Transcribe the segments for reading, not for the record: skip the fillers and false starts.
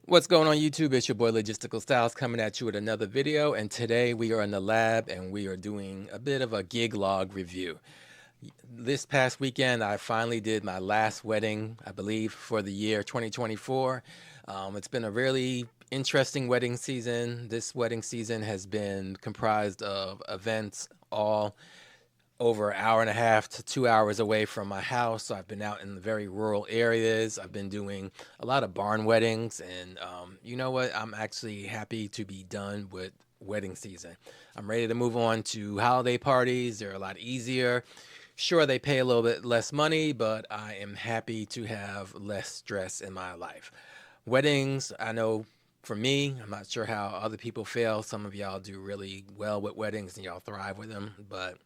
What's going on YouTube? It's your boy Logistical Styles coming at you with another video, and today we are in the lab and we are doing a bit of a gig log review. This past weekend I finally did my last wedding, I believe, for the year 2024. It's been a really interesting wedding season. This wedding season has been comprised of events all over an hour and a half to 2 hours away from my house. So I've been out in the very rural areas. I've been doing a lot of barn weddings. And you know what? I'm actually happy to be done with wedding season. I'm ready to move on to holiday parties. They're a lot easier. Sure, they pay a little bit less money, but I am happy to have less stress in my life. Weddings, I know for me, I'm not sure how other people feel. Some of y'all do really well with weddings and y'all thrive with them, but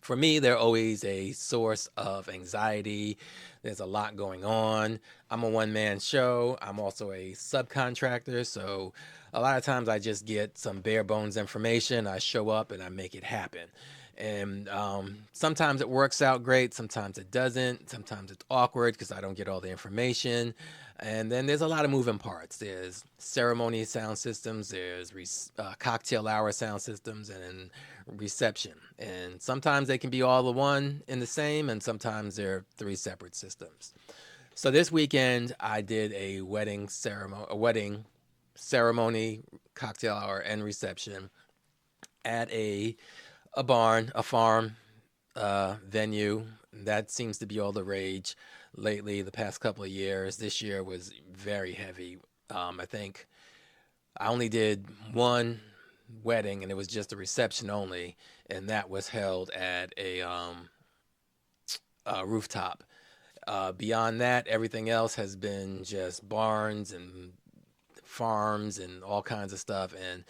for me, they're always a source of anxiety. There's a lot going on. I'm a one man show. I'm also a subcontractor. So a lot of times I just get some bare bones information. I show up and I make it happen. And sometimes it works out great. Sometimes it doesn't. Sometimes it's awkward because I don't get all the information. And then there's a lot of moving parts. There's ceremony sound systems, there's cocktail hour sound systems, and then reception. And sometimes they can be all the one in the same, and sometimes they're three separate systems. So this weekend I did a wedding ceremony, cocktail hour, and reception at a barn, a farm venue. That seems to be all the rage lately, the past couple of years. This year was very heavy. I think I only did one wedding, and it was just a reception only, and that was held at a rooftop. Beyond that, everything else has been just barns and farms and all kinds of stuff. And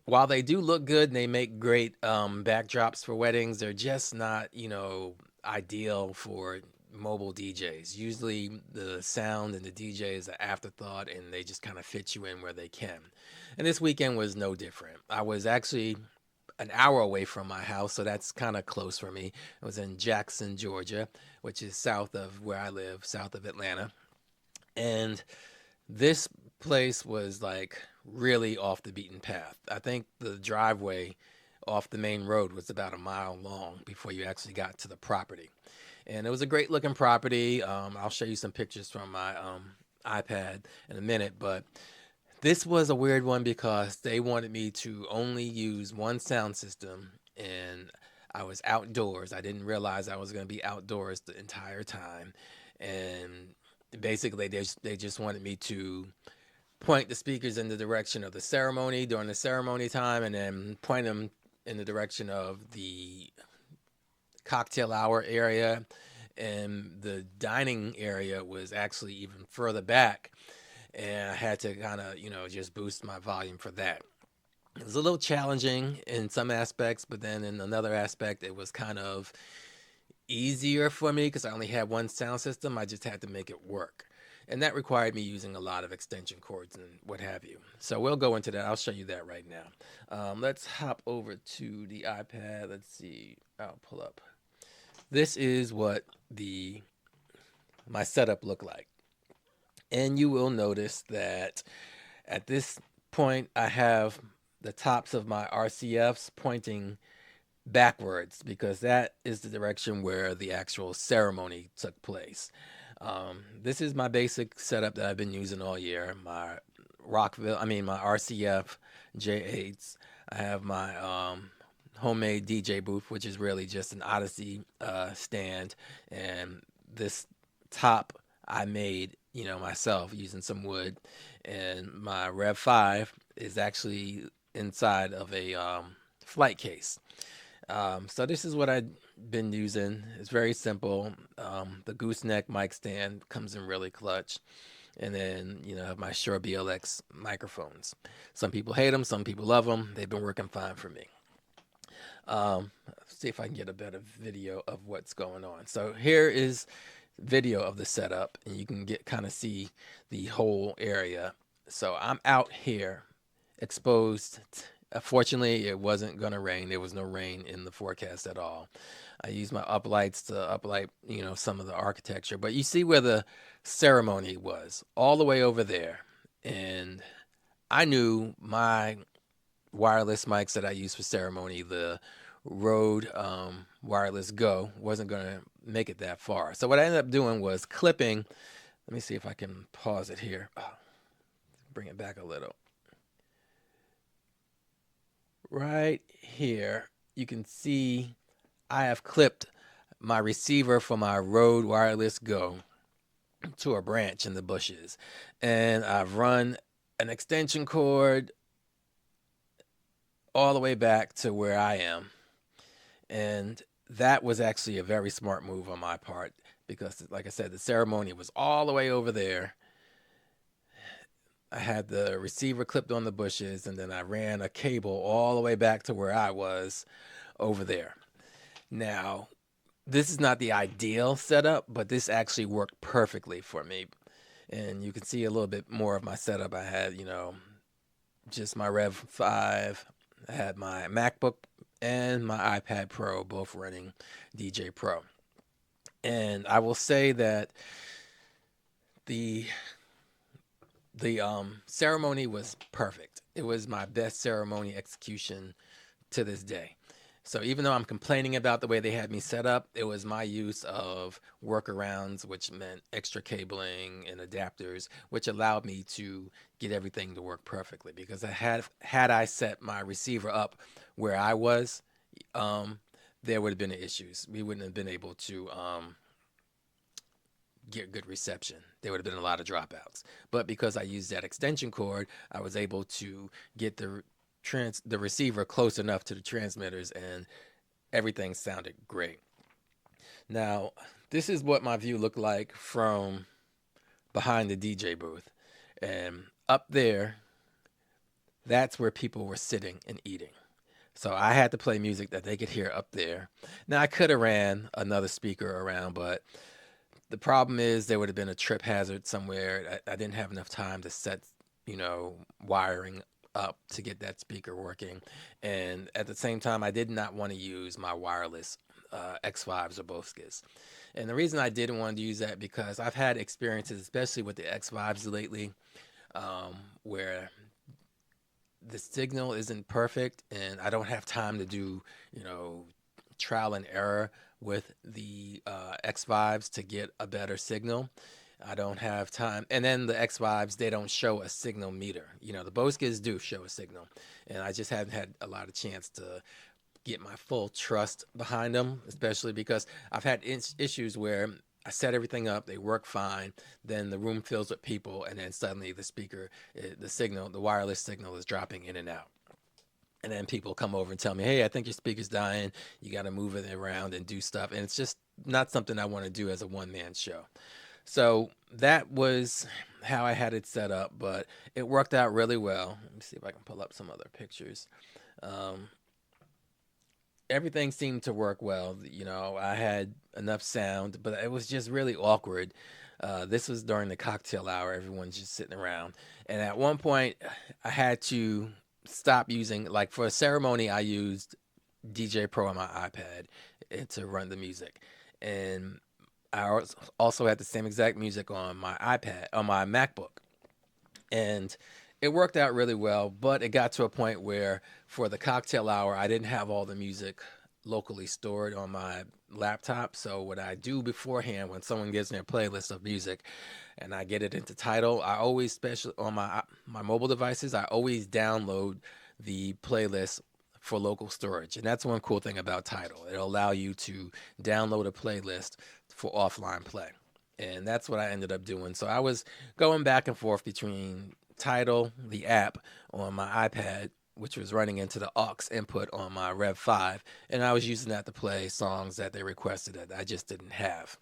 while they do look good and they make great backdrops for weddings, they're just not, ideal for mobile DJs. Usually the sound and the DJ is an afterthought and they just kind of fit you in where they can. And this weekend was no different. I was actually an hour away from my house, so that's kind of close for me. I was in Jackson, Georgia, which is south of where I live, south of Atlanta. And this place was like really off the beaten path. I think the driveway off the main road was about a mile long before you actually got to the property. And it was a great looking property. I'll show you some pictures from my iPad in a minute, but this was a weird one because they wanted me to only use one sound system, and I was outdoors. I didn't realize I was going to be outdoors the entire time. And basically, they just wanted me to point the speakers in the direction of the ceremony during the ceremony time, and then point them in the direction of the cocktail hour area. And the dining area was actually even further back, and I had to kind of, just boost my volume for that. It was a little challenging in some aspects, but then in another aspect, it was kind of easier for me because I only had one sound system. I just had to make it work. And that required me using a lot of extension cords and what have you. So we'll go into that. I'll show you that right now. Let's hop over to the iPad. Let's see. I'll pull up. This is what the my setup looked like. And you will notice that at this point, I have the tops of my RCFs pointing backwards because that is the direction where the actual ceremony took place. This is my basic setup that I've been using all year. My RCF J8s. I have my homemade DJ booth, which is really just an Odyssey stand, and this top I made, myself using some wood, and my Rev 5 is actually inside of a flight case. So this is what I've been using. It's very simple. The gooseneck mic stand comes in really clutch. And then, I have my Shure BLX microphones. Some people hate them, some people love them. They've been working fine for me. See if I can get a better video of what's going on. So here is video of the setup, and you can get kind of see the whole area. So I'm out here exposed. Fortunately, it wasn't gonna rain. There was no rain in the forecast at all. I used my uplights to uplight, some of the architecture. But you see where the ceremony was, all the way over there. And I knew my wireless mics that I use for ceremony, the Rode Wireless Go, wasn't going to make it that far. So what I ended up doing was clipping. Let me see if I can pause it here. Bring it back a little. Right here, you can see I have clipped my receiver for my Rode Wireless Go to a branch in the bushes. And I've run an extension cord all the way back to where I am. And that was actually a very smart move on my part because, like I said, the ceremony was all the way over there. I had the receiver clipped on the bushes, and then I ran a cable all the way back to where I was over there. Now, this is not the ideal setup, but this actually worked perfectly for me. And you can see a little bit more of my setup. I had, just my Rev 5. I had my MacBook and my iPad Pro both running DJ Pro. And I will say that the ceremony was perfect. It was my best ceremony execution to this day. So even though I'm complaining about the way they had me set up, it was my use of workarounds, which meant extra cabling and adapters, which allowed me to get everything to work perfectly. Because had I set my receiver up where I was, there would have been issues. We wouldn't have been able to get good reception. There would have been a lot of dropouts. But because I used that extension cord, I was able to get the receiver close enough to the transmitters, and everything sounded great. Now, this is what my view looked like from behind the DJ booth. And up there, that's where people were sitting and eating. So I had to play music that they could hear up there. Now, I could have ran another speaker around, but the problem is there would have been a trip hazard somewhere. I didn't have enough time to set, wiring up to get that speaker working. And at the same time, I did not want to use my wireless X5s or Boscas. And the reason I didn't want to use that because I've had experiences, especially with the X5s lately, where the signal isn't perfect and I don't have time to do, trial and error with the X5s to get a better signal. I don't have time. And then the X5s, they don't show a signal meter. The Boscas do show a signal. And I just haven't had a lot of chance to get my full trust behind them, especially because I've had issues where I set everything up, they work fine, then the room fills with people, and then suddenly the speaker, the wireless signal is dropping in and out. And then people come over and tell me, hey, I think your speaker's dying. You got to move it around and do stuff. And it's just not something I want to do as a one-man show. So that was how I had it set up, but it worked out really well. Let me see if I can pull up some other pictures. Everything seemed to work well. I had enough sound, but it was just really awkward. This was during the cocktail hour. Everyone's just sitting around. And at one point, I had to stop using, like for a ceremony, I used DJ Pro on my iPad to run the music. And I also had the same exact music on my iPad, on my MacBook. And it worked out really well, but it got to a point where for the cocktail hour, I didn't have all the music locally stored on my laptop. So what I do beforehand when someone gives me a playlist of music and I get it into Tidal, I always, especially on my mobile devices, I always download the playlist for local storage. And that's one cool thing about Tidal. It'll allow you to download a playlist for offline play. And that's what I ended up doing. So I was going back and forth between Tidal, the app on my iPad, which was running into the aux input on my Rev 5, and I was using that to play songs that they requested that I just didn't have.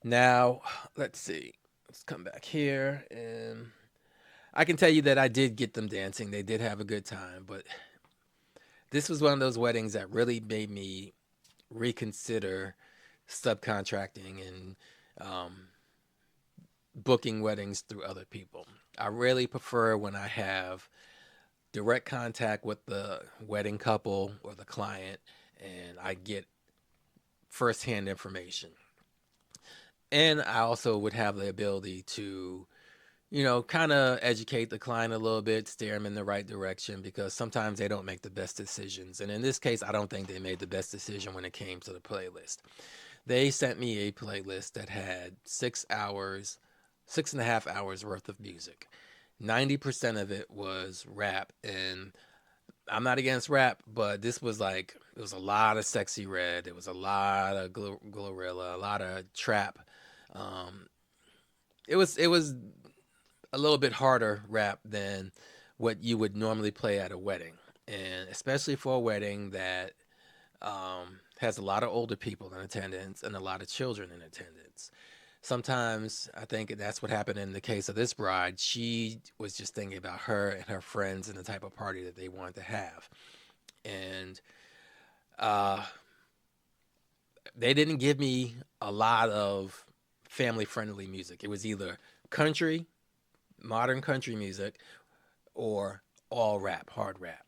Now, let's see. Let's come back here, and I can tell you that I did get them dancing. They did have a good time, but this was one of those weddings that really made me reconsider subcontracting and booking weddings through other people. I really prefer when I have direct contact with the wedding couple or the client and I get firsthand information. And I also would have the ability to kind of educate the client a little bit, steer them in the right direction because sometimes they don't make the best decisions. And in this case, I don't think they made the best decision when it came to the playlist. They sent me a playlist that had 6 hours, 6.5 hours worth of music. 90% of it was rap. And I'm not against rap, but this was like, it was a lot of Sexy Red. It was a lot of Glorilla, a lot of trap. Um, it was a little bit harder rap than what you would normally play at a wedding, and especially for a wedding that has a lot of older people in attendance and a lot of children in attendance. Sometimes I think that's what happened in the case of this bride. She was just thinking about her and her friends and the type of party that they wanted to have. And uh, they didn't give me a lot of family friendly music. It was either country, modern country music, or all rap, hard rap.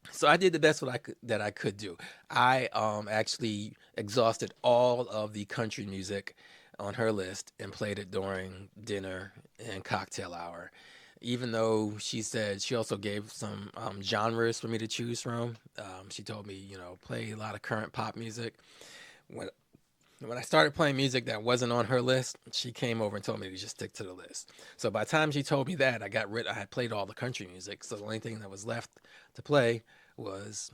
So I did the best that I could do. I actually exhausted all of the country music on her list and played it during dinner and cocktail hour. Even though she said she also gave some genres for me to choose from. She told me, play a lot of current pop music. When when I started playing music that wasn't on her list, she came over and told me to just stick to the list. So by the time she told me that, I had played all the country music. So the only thing that was left to play was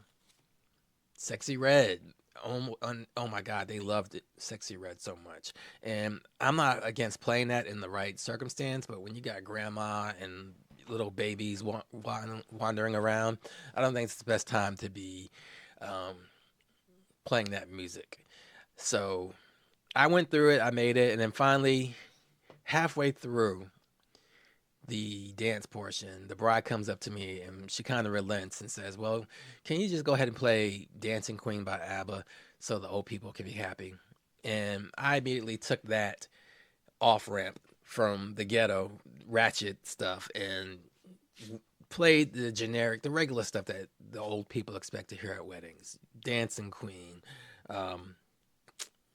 Sexy Red. Oh my God, they loved it, Sexy Red, so much. And I'm not against playing that in the right circumstance, but when you got grandma and little babies wandering around, I don't think it's the best time to be um, playing that music. So I went through it, I made it, and then finally, halfway through the dance portion, the bride comes up to me and she kind of relents and says, "Well, can you just go ahead and play Dancing Queen by ABBA so the old people can be happy?" And I immediately took that off ramp from the ghetto ratchet stuff and played the generic, the regular stuff that the old people expect to hear at weddings. Dancing Queen, um,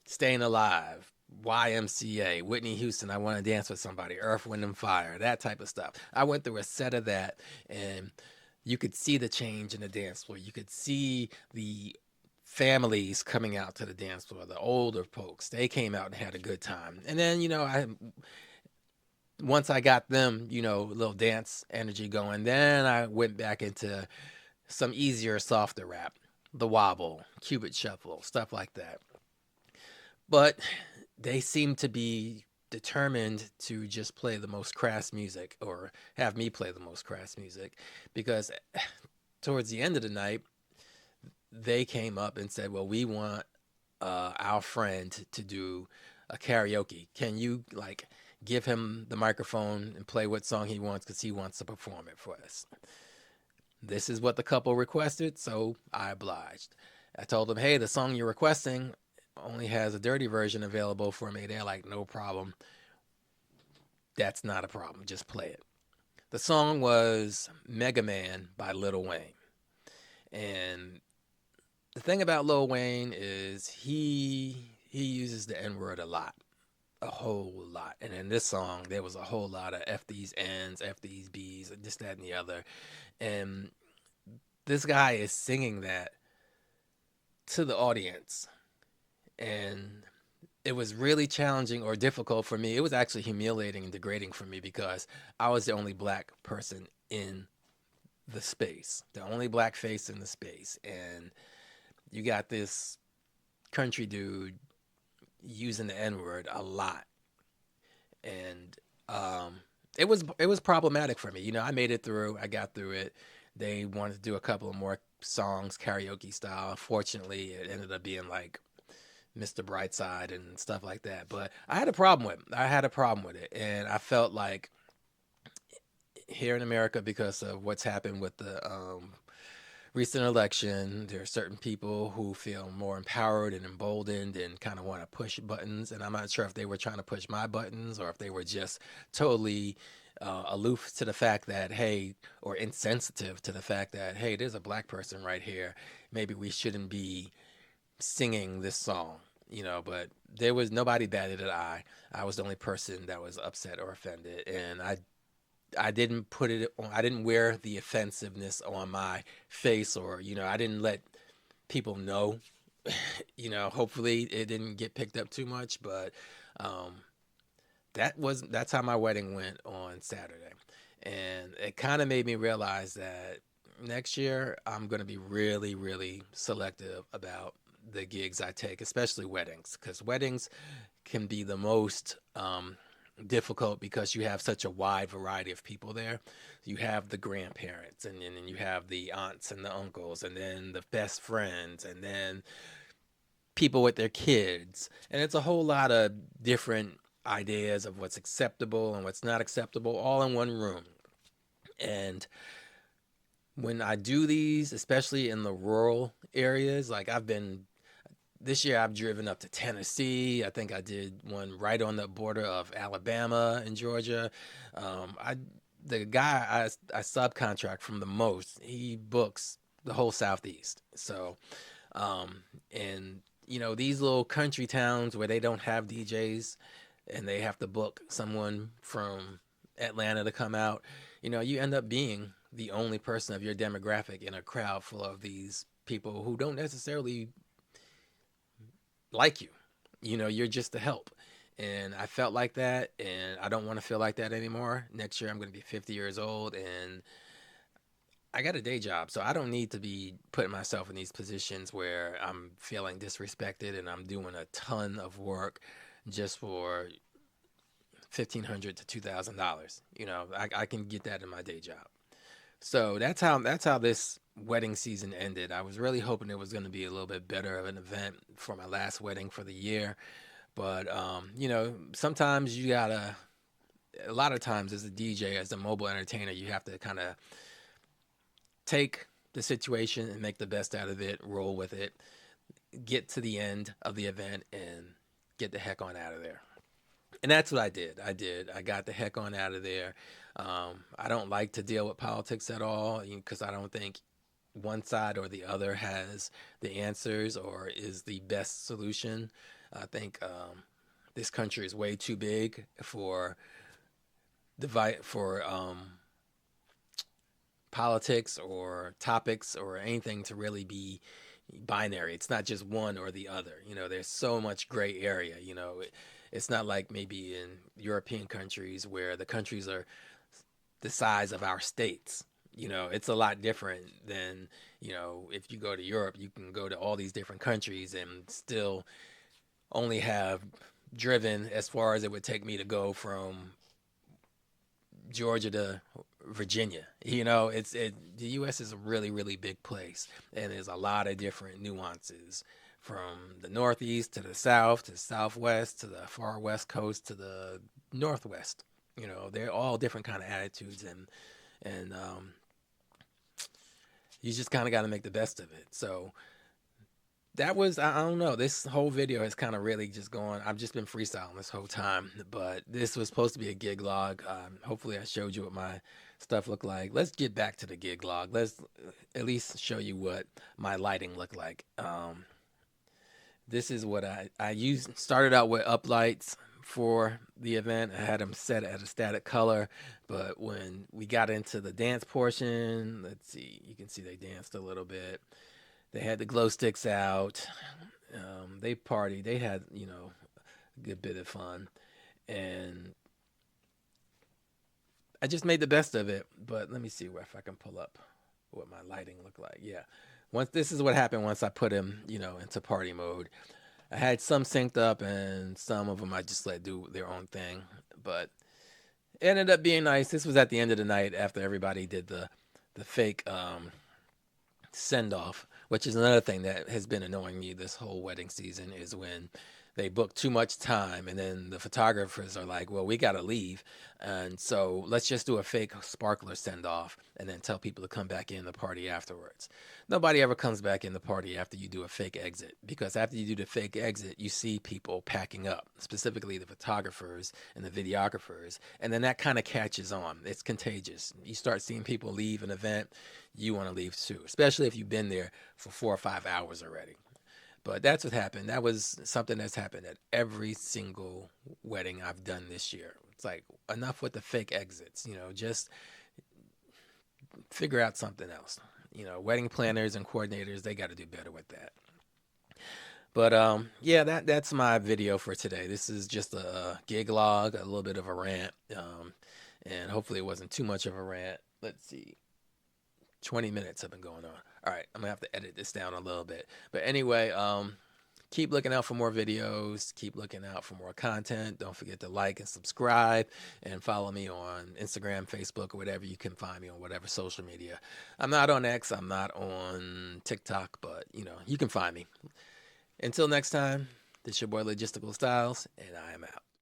Staying Alive, YMCA, Whitney Houston, I Want to Dance with Somebody, Earth, Wind, and Fire, that type of stuff. I went through a set of that, and you could see the change in the dance floor. You could see the families coming out to the dance floor, the older folks. They came out and had a good time. And then, I once I got them, a little dance energy going, then I went back into some easier, softer rap, the wobble, Cupid shuffle, stuff like that. But they seem to be determined to just play the most crass music or have me play the most crass music because towards the end of the night, they came up and said, "Well, we want our friend to do a karaoke. Can you like give him the microphone and play what song he wants because he wants to perform it for us?" This is what the couple requested, so I obliged. I told them, "Hey, the song you're requesting only has a dirty version available for me." They're like, "No problem. That's not a problem. Just play it." The song was Mega Man by Lil Wayne. And the thing about Lil Wayne is he uses the N word a lot. A whole lot. And in this song, there was a whole lot of F these N's, F these B's, and this, that, and the other. And this guy is singing that to the audience. And it was really challenging or difficult for me. It was actually humiliating and degrading for me because I was the only black person in the space, the only black face in the space. And you got this country dude using the N word a lot. And it was problematic for me. I made it through. I got through it. They wanted to do a couple of more songs, karaoke style. Unfortunately, it ended up being like Mr. Brightside and stuff like that. But I had a problem with it. I had a problem with it, and I felt like here in America, because of what's happened with the recent election, there are certain people who feel more empowered and emboldened and kind of want to push buttons. And I'm not sure if they were trying to push my buttons or if they were just totally aloof to the fact that, hey, or insensitive to the fact that, hey, there's a black person right here. Maybe we shouldn't be singing this song. but there was nobody batted an eye. I was the only person that was upset or offended, and I didn't put it on, I didn't wear the offensiveness on my face, or I didn't let people know. Hopefully it didn't get picked up too much, but um, that's how my wedding went on Saturday. And it kind of made me realize that next year I'm going to be really, really selective about the gigs I take, especially weddings, because weddings can be the most difficult because you have such a wide variety of people there. You have the grandparents, and then you have the aunts and the uncles, and then the best friends, and then people with their kids. And it's a whole lot of different ideas of what's acceptable and what's not acceptable all in one room. And when I do these, especially in the rural areas, like this year I've driven up to Tennessee. I think I did one right on the border of Alabama and Georgia. I the guy I subcontract from the most, he books the whole Southeast. So and these little country towns where they don't have DJs and they have to book someone from Atlanta to come out, you end up being the only person of your demographic in a crowd full of these people who don't necessarily like you. You're just a help. And I felt like that, and I don't want to feel like that anymore. Next year, I'm going to be 50 years old, and I got a day job, so I don't need to be putting myself in these positions where I'm feeling disrespected and I'm doing a ton of work just for $1,500 to $2,000. I can get that in my day job. So that's how this wedding season ended. I was really hoping it was going to be a little bit better of an event for my last wedding for the year, but sometimes you gotta. A lot of times, as a DJ, as a mobile entertainer, you have to kind of take the situation and make the best out of it, roll with it, get to the end of the event, and get the heck on out of there. And that's what I did. I got the heck on out of there. I don't like to deal with politics at all because I don't think one side or the other has the answers or is the best solution. I think this country is way too big for politics or topics or anything to really be binary. It's not just one or the other. There's so much gray area. It's not like maybe in European countries where the countries are the size of our states. It's a lot different than, if you go to Europe, you can go to all these different countries and still only have driven as far as it would take me to go from Georgia to Virginia. The U.S. is a really, really big place, and there's a lot of different nuances from the Northeast to the South to the Southwest to the far West Coast to the Northwest. They're all different kind of attitudes, and you just kind of got to make the best of it. So that was, I don't know, this whole video has kind of really just gone. I've just been freestyling this whole time, but this was supposed to be a gig log. Hopefully I showed you what my stuff looked like. Let's get back to the gig log. Let's at least show you what my lighting looked like. This is what I used. Started out with uplights for the event. I had them set at a static color, but when we got into the dance portion, let's see, you can see they danced a little bit. They had the glow sticks out. They partied. They had, a good bit of fun. And I just made the best of it. But let me see if I can pull up what my lighting looked like. Yeah. This is what happened once I put him, into party mode. I had some synced up and some of them I just let do their own thing. But it ended up being nice. This was at the end of the night after everybody did the fake send off, which is another thing that has been annoying me this whole wedding season, is when they book too much time and then the photographers are like, well, we got to leave. And so let's just do a fake sparkler send off and then tell people to come back in the party afterwards. Nobody ever comes back in the party after you do a fake exit, because after you do the fake exit, you see people packing up, specifically the photographers and the videographers. And then that kind of catches on. It's contagious. You start seeing people leave an event, you want to leave too, especially if you've been there for 4 or 5 hours already. But that's what happened. That was something that's happened at every single wedding I've done this year. It's like enough with the fake exits, just figure out something else. Wedding planners and coordinators, they got to do better with that. But yeah, that's my video for today. This is just a gig log, a little bit of a rant, and hopefully it wasn't too much of a rant. Let's see, 20 minutes have been going on. All right, I'm gonna have to edit this down a little bit. But anyway, keep looking out for more videos. Keep looking out for more content. Don't forget to like and subscribe and follow me on Instagram, Facebook, or whatever. You can find me on whatever social media. I'm not on X. I'm not on TikTok, but you can find me. Until next time, this is your boy Logistical Styles, and I am out.